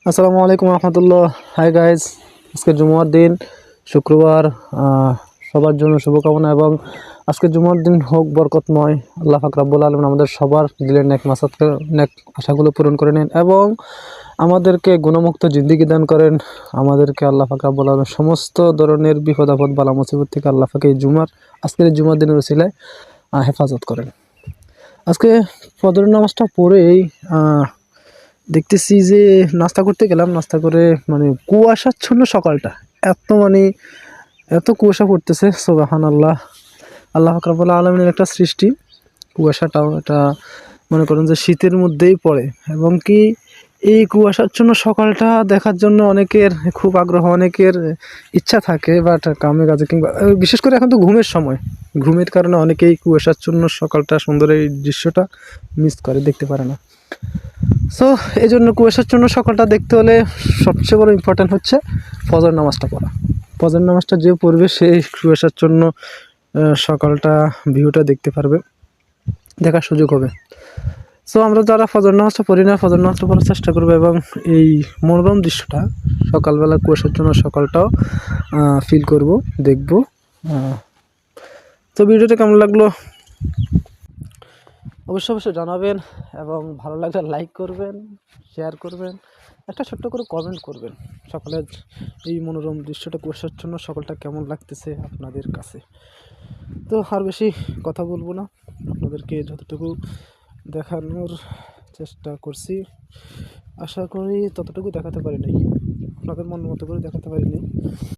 আসসালামু আলাইকুম রহমতুল্লাহ। Hi guys, আজকে জুমার দিন, শুক্রবার। সবার জন্য শুভকামনা এবং আজকে জুমার দিন হোক বরকতময়। আল্লাহ পাক রব্বুল আলামিন আমাদের সবার দিলের নেক মাসাদকে, নেক আশাগুলো পূরণ করে নেন এবং আমাদেরকে গুণমুক্ত জিন্দিগি দান করেন। আমাদেরকে আল্লাহ পাক রব্বুল আলামিন সমস্ত ধরনের বিপদ আপদ বালা মুসিবত থেকে আল্লাহ পাক আজকের এই জুমার দিনের উসিলায় হেফাজত করেন। আজকে ফজরের নামাজটা পড়েই দেখতেছি যে নাস্তা করতে গেলাম, নাস্তা করে মানে কুয়াশাচ্ছন্ন সকালটা, এত কুয়াশা পড়তেছে। সুবহানাল্লাহ, আল্লাহ পাক রব্বুল আলামিনের একটা সৃষ্টি। কুয়াশাটাও এটা মনে করেন যে শীতের মধ্যেই পড়ে এবং কি এই কুয়াশাচ্ছন্ন সকালটা দেখার জন্য অনেকের খুব আগ্রহ, অনেকের ইচ্ছা থাকে, বাট কামে কাজে কিংবা বিশেষ করে এখন তো ঘুমের সময়, ঘুমের কারণে অনেকেই কুয়াশাচ্ছন্ন সকালটা, সুন্দর এই দৃশ্যটা মিস করে, দেখতে পারে না। সো এই জন্য কুয়াশাচ্ছন্ন সকালটা দেখতে হলে সবচেয়ে বড় ইম্পর্ট্যান্ট হচ্ছে ফজর নামাজটা পড়া। ফজর নামাজটা যে পড়বে সেই কুয়াশাচ্ছন্ন সকালটা, ভিউটা দেখতে পারবে, দেখার সুযোগ হবে। সো আমরা যারা ফজর নামাজটা পড়ি না, ফজর নামাজটা পড়ার চেষ্টা করবো এবং এই মনোরম দৃশ্যটা, সকালবেলা কুয়াশাচ্ছন্ন সকালটাও ফিল করব, দেখব। তো ভিডিওটা কেমন লাগলো অবশ্যই জানাবেন এবং ভালো লাগলে লাইক করবেন, শেয়ার করবেন, একটা ছোট্ট করে কমেন্ট করবেন। সকালের এই মনোরম দৃশ্যটা, কুয়াশাচ্ছন্ন সকালটা কেমন লাগতেছে আপনাদের কাছে। তো আর বেশি কথা বলবো না, আপনাদেরকে যতটুকু দেখানোর চেষ্টা করছি, আশা করি ততটুকু দেখাতে পারি নাই, আপনাদের মন মতো করে দেখাতে পারি নাই।